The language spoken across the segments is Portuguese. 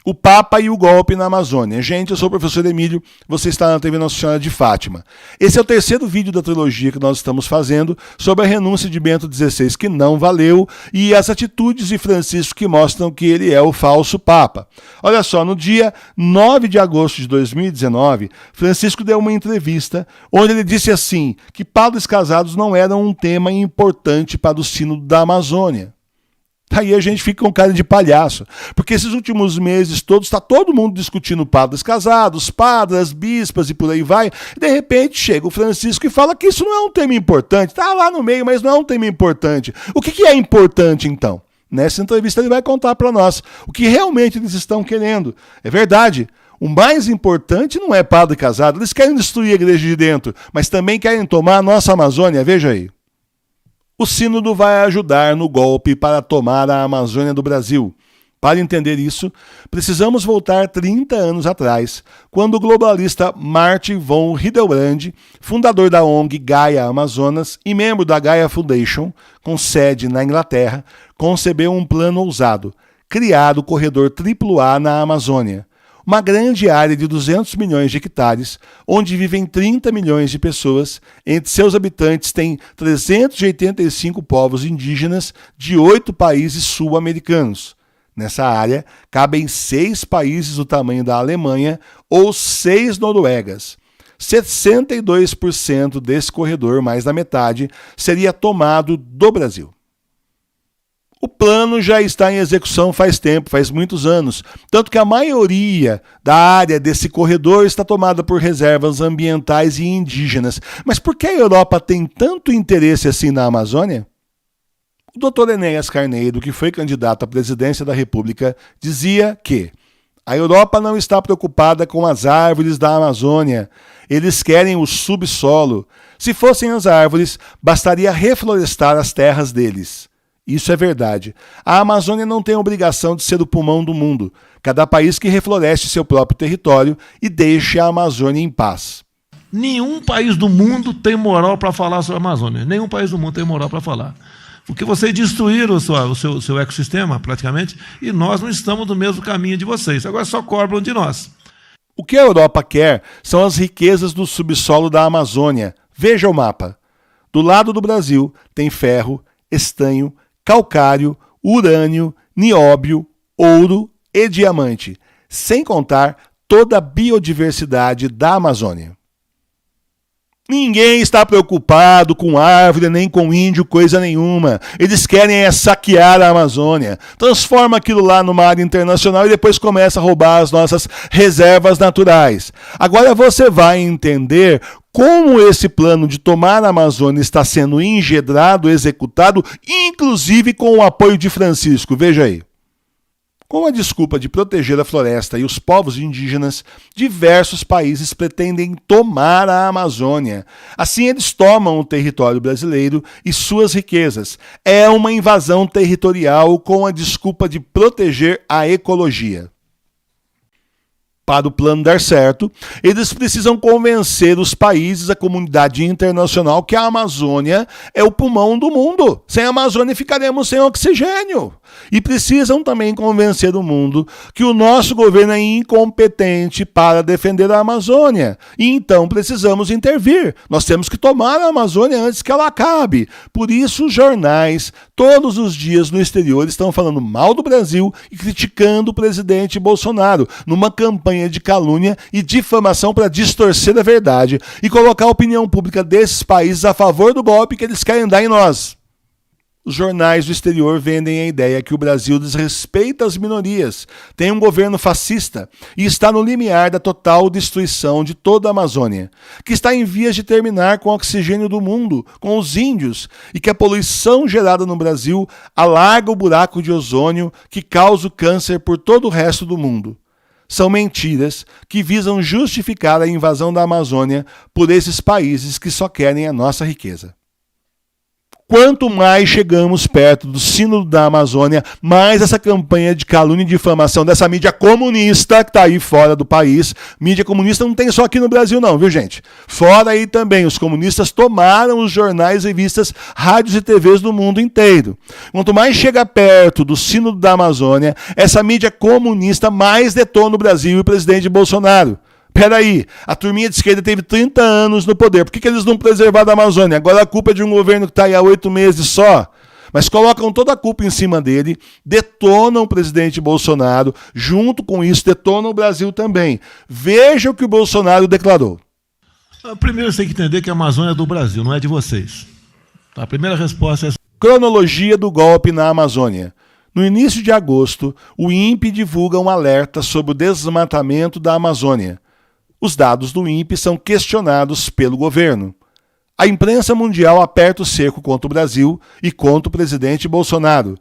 O Papa e o golpe na Amazônia. Gente, eu sou o professor Emílio, você está na TV Nossa Senhora de Fátima. Esse é o terceiro vídeo da trilogia que nós estamos fazendo sobre a renúncia de Bento XVI, que não valeu, e as atitudes de Francisco que mostram que ele é o falso Papa. Olha só, no dia 9 de agosto de 2019, Francisco deu uma entrevista onde ele disse assim, que padres casados não eram um tema importante para o Sínodo da Amazônia. Aí a gente fica com cara de palhaço, porque esses últimos meses todos está todo mundo discutindo padres casados, padres, bispas e por aí vai, e de repente chega o Francisco e fala que isso não é um tema importante, está lá no meio, mas não é um tema importante. O que é importante então? Nessa entrevista ele vai contar para nós o que realmente eles estão querendo. É verdade, o mais importante não é padre casado, eles querem destruir a igreja de dentro, mas também querem tomar a nossa Amazônia, veja aí. O Sínodo vai ajudar no golpe para tomar a Amazônia do Brasil. Para entender isso, precisamos voltar 30 anos atrás, quando o globalista Martin von Hildebrand, fundador da ONG Gaia Amazonas e membro da Gaia Foundation, com sede na Inglaterra, concebeu um plano ousado, criar o corredor AAA na Amazônia. Uma grande área de 200 milhões de hectares, onde vivem 30 milhões de pessoas. Entre seus habitantes tem 385 povos indígenas de 8 países sul-americanos. Nessa área, cabem 6 países do tamanho da Alemanha ou 6 Noruegas. 62% desse corredor, mais da metade, seria tomado do Brasil. O plano já está em execução faz tempo, faz muitos anos, tanto que a maioria da área desse corredor está tomada por reservas ambientais e indígenas. Mas por que a Europa tem tanto interesse assim na Amazônia? O Dr. Enéas Carneiro, que foi candidato à presidência da República, dizia que a Europa não está preocupada com as árvores da Amazônia, eles querem o subsolo. Se fossem as árvores, bastaria reflorestar as terras deles. Isso é verdade. A Amazônia não tem a obrigação de ser o pulmão do mundo. Cada país que refloreste seu próprio território e deixe a Amazônia em paz. Nenhum país do mundo tem moral para falar sobre a Amazônia. Nenhum país do mundo tem moral para falar. Porque vocês destruíram o seu ecossistema, praticamente, e nós não estamos no mesmo caminho de vocês. Agora só cobram de nós. O que a Europa quer são as riquezas do subsolo da Amazônia. Veja o mapa. Do lado do Brasil tem ferro, estanho, calcário, urânio, nióbio, ouro e diamante, sem contar toda a biodiversidade da Amazônia. Ninguém está preocupado com árvore, nem com índio, coisa nenhuma. Eles querem saquear a Amazônia. Transforma aquilo lá numa área internacional e depois começa a roubar as nossas reservas naturais. Agora você vai entender como esse plano de tomar a Amazônia está sendo engendrado, executado, inclusive com o apoio de Francisco. Veja aí. Com a desculpa de proteger a floresta e os povos indígenas, diversos países pretendem tomar a Amazônia. Assim, eles tomam o território brasileiro e suas riquezas. É uma invasão territorial com a desculpa de proteger a ecologia. Para o plano dar certo, eles precisam convencer os países, a comunidade internacional, que a Amazônia é o pulmão do mundo. Sem a Amazônia ficaremos sem oxigênio. E precisam também convencer o mundo que o nosso governo é incompetente para defender a Amazônia. E então precisamos intervir. Nós temos que tomar a Amazônia antes que ela acabe. Por isso os jornais, todos os dias no exterior, estão falando mal do Brasil e criticando o presidente Bolsonaro, numa campanha de calúnia e difamação para distorcer a verdade e colocar a opinião pública desses países a favor do golpe que eles querem dar em nós. Os jornais do exterior vendem a ideia que o Brasil desrespeita as minorias, tem um governo fascista e está no limiar da total destruição de toda a Amazônia, que está em vias de terminar com o oxigênio do mundo, com os índios, e que a poluição gerada no Brasil alarga o buraco de ozônio que causa o câncer por todo o resto do mundo. São mentiras que visam justificar a invasão da Amazônia por esses países que só querem a nossa riqueza. Quanto mais chegamos perto do sínodo da Amazônia, mais essa campanha de calúnia e difamação dessa mídia comunista que está aí fora do país. Mídia comunista não tem só aqui no Brasil não, viu gente? Fora aí também, os comunistas tomaram os jornais, revistas, rádios e TVs do mundo inteiro. Quanto mais chega perto do sínodo da Amazônia, essa mídia comunista mais detona o Brasil e o presidente Bolsonaro. Peraí, a turminha de esquerda teve 30 anos no poder. Por que eles não preservaram a Amazônia? Agora a culpa é de um governo que está aí há 8 meses só. Mas colocam toda a culpa em cima dele, detonam o presidente Bolsonaro, junto com isso detonam o Brasil também. Veja o que o Bolsonaro declarou. Primeiro você tem que entender que a Amazônia é do Brasil, não é de vocês. A primeira resposta é... Cronologia do golpe na Amazônia. No início de agosto, o INPE divulga um alerta sobre o desmatamento da Amazônia. Os dados do INPE são questionados pelo governo. A imprensa mundial aperta o cerco contra o Brasil e contra o presidente Bolsonaro.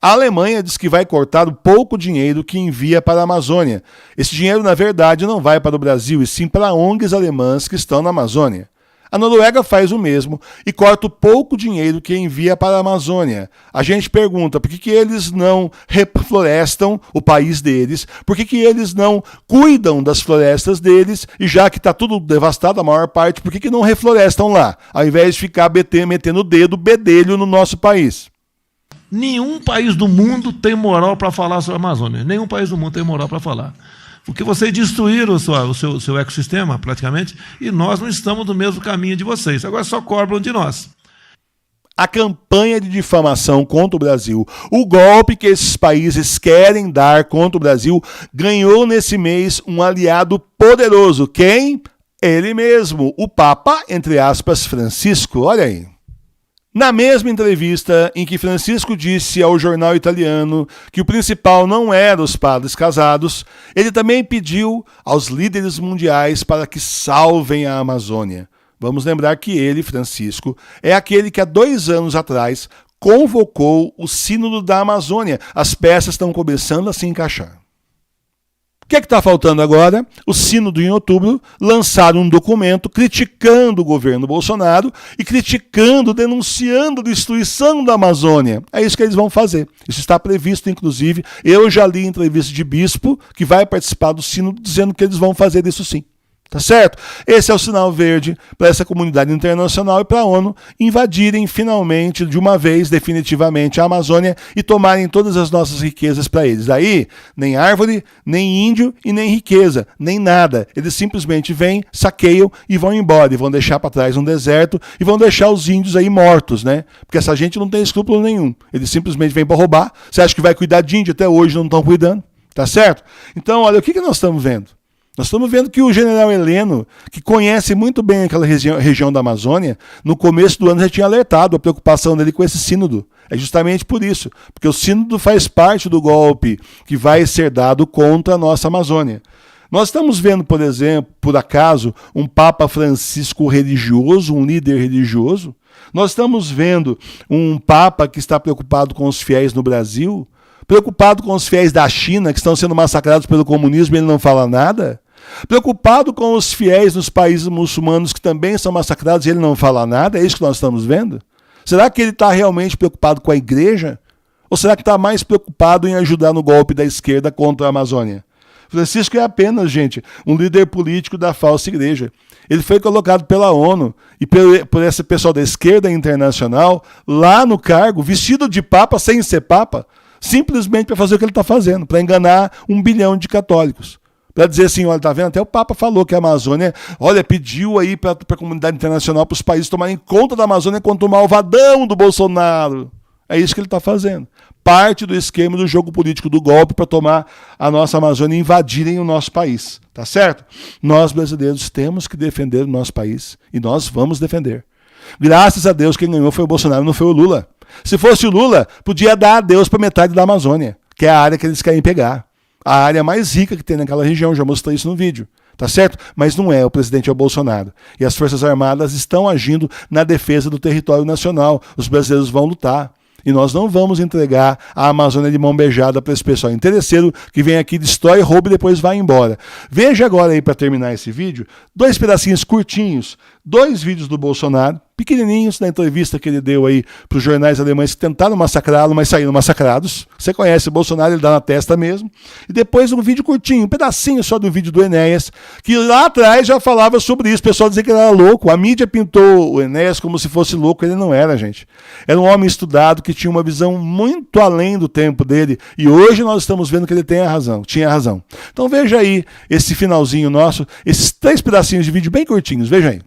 A Alemanha diz que vai cortar o pouco dinheiro que envia para a Amazônia. Esse dinheiro, na verdade, não vai para o Brasil, e sim para ONGs alemãs que estão na Amazônia. A Noruega faz o mesmo e corta o pouco dinheiro que envia para a Amazônia. A gente pergunta por que eles não reflorestam o país deles, por que eles não cuidam das florestas deles, e já que está tudo devastado, a maior parte, por que não reflorestam lá, ao invés de ficar metendo o dedo bedelho no nosso país? Nenhum país do mundo tem moral para falar sobre a Amazônia. Nenhum país do mundo tem moral para falar. Porque vocês destruíram o seu ecossistema, praticamente, e nós não estamos no mesmo caminho de vocês. Agora só cobram de nós. A campanha de difamação contra o Brasil, o golpe que esses países querem dar contra o Brasil, ganhou nesse mês um aliado poderoso. Quem? Ele mesmo, o Papa, entre aspas, Francisco. Olha aí. Na mesma entrevista em que Francisco disse ao jornal italiano que o principal não era os padres casados, ele também pediu aos líderes mundiais para que salvem a Amazônia. Vamos lembrar que ele, Francisco, é aquele que há 2 anos atrás convocou o Sínodo da Amazônia. As peças estão começando a se encaixar. O que é que está faltando agora? O Sínodo, em outubro, lançaram um documento criticando o governo Bolsonaro e criticando, denunciando a destruição da Amazônia. É isso que eles vão fazer. Isso está previsto, inclusive. Eu já li em entrevista de bispo que vai participar do Sínodo dizendo que eles vão fazer isso sim. Tá certo? Esse é o sinal verde para essa comunidade internacional e para a ONU invadirem finalmente, de uma vez, definitivamente, a Amazônia e tomarem todas as nossas riquezas para eles. Daí, nem árvore, nem índio e nem riqueza, nem nada. Eles simplesmente vêm, saqueiam e vão embora. E vão deixar para trás um deserto e vão deixar os índios aí mortos, né? Porque essa gente não tem escrúpulo nenhum. Eles simplesmente vêm para roubar. Você acha que vai cuidar de índio? Até hoje não estão cuidando. Tá certo? Então, olha, o que nós estamos vendo? Nós estamos vendo que o general Heleno, que conhece muito bem aquela região da Amazônia, no começo do ano já tinha alertado a preocupação dele com esse sínodo. É justamente por isso, porque o sínodo faz parte do golpe que vai ser dado contra a nossa Amazônia. Nós estamos vendo, por exemplo, por acaso, um Papa Francisco religioso, um líder religioso. Nós estamos vendo um Papa que está preocupado com os fiéis no Brasil, preocupado com os fiéis da China que estão sendo massacrados pelo comunismo e ele não fala nada. Preocupado com os fiéis nos países muçulmanos que também são massacrados e ele não fala nada? É isso que nós estamos vendo? Será que ele está realmente preocupado com a igreja? Ou será que está mais preocupado em ajudar no golpe da esquerda contra a Amazônia? Francisco é apenas, gente, um líder político da falsa igreja. Ele foi colocado pela ONU e por esse pessoal da esquerda internacional lá no cargo, vestido de papa sem ser papa, simplesmente para fazer o que ele está fazendo, para enganar 1 bilhão de católicos. Para dizer assim, olha, tá vendo? Até o Papa falou que a Amazônia, olha, pediu aí para a comunidade internacional, para os países tomarem conta da Amazônia contra o malvadão do Bolsonaro. É isso que ele está fazendo. Parte do esquema do jogo político do golpe para tomar a nossa Amazônia e invadirem o nosso país. Tá certo? Nós, brasileiros, temos que defender o nosso país e nós vamos defender. Graças a Deus, quem ganhou foi o Bolsonaro, não foi o Lula. Se fosse o Lula, podia dar adeus para metade da Amazônia, que é a área que eles querem pegar. A área mais rica que tem naquela região, já mostrei isso no vídeo, tá certo? Mas não é, o presidente é o Bolsonaro. E as Forças Armadas estão agindo na defesa do território nacional. Os brasileiros vão lutar. E nós não vamos entregar a Amazônia de mão beijada para esse pessoal interesseiro que vem aqui, destrói, rouba e depois vai embora. Veja agora aí, para terminar esse vídeo, 2 pedacinhos curtinhos 2 vídeos do Bolsonaro, pequenininhos, na entrevista que ele deu aí para os jornais alemães que tentaram massacrá-lo, mas saíram massacrados. Você conhece o Bolsonaro, ele dá na testa mesmo. E depois um vídeo curtinho, um pedacinho só do vídeo do Enéas, que lá atrás já falava sobre isso. O pessoal dizia que ele era louco. A mídia pintou o Enéas como se fosse louco. Ele não era, gente. Era um homem estudado que tinha uma visão muito além do tempo dele. E hoje nós estamos vendo que ele tinha razão. Então veja aí esse finalzinho nosso, esses 3 pedacinhos de vídeo bem curtinhos. Veja aí.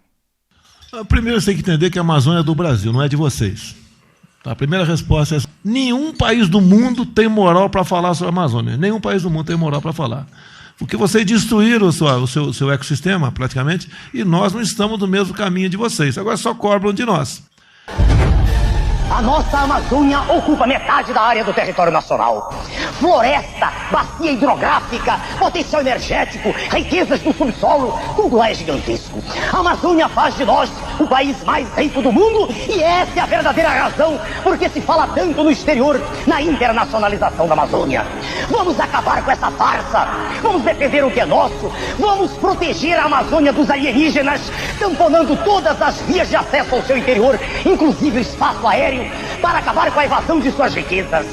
Primeiro você tem que entender que a Amazônia é do Brasil, não é de vocês. A primeira resposta é: nenhum país do mundo tem moral para falar sobre a Amazônia. Nenhum país do mundo tem moral para falar. Porque vocês destruíram o seu ecossistema, praticamente, e nós não estamos no mesmo caminho de vocês. Agora só cobram de nós. A nossa Amazônia ocupa metade da área do território nacional. Floresta, bacia hidrográfica, potencial energético, riquezas do subsolo, tudo lá é gigantesco. A Amazônia faz de nós o país mais rico do mundo e essa é a verdadeira razão porque se fala tanto no exterior na internacionalização da Amazônia. Vamos acabar com essa farsa, vamos defender o que é nosso, vamos proteger a Amazônia dos alienígenas, tamponando todas as vias de acesso ao seu interior, inclusive o espaço aéreo, para acabar com a evasão de suas riquezas.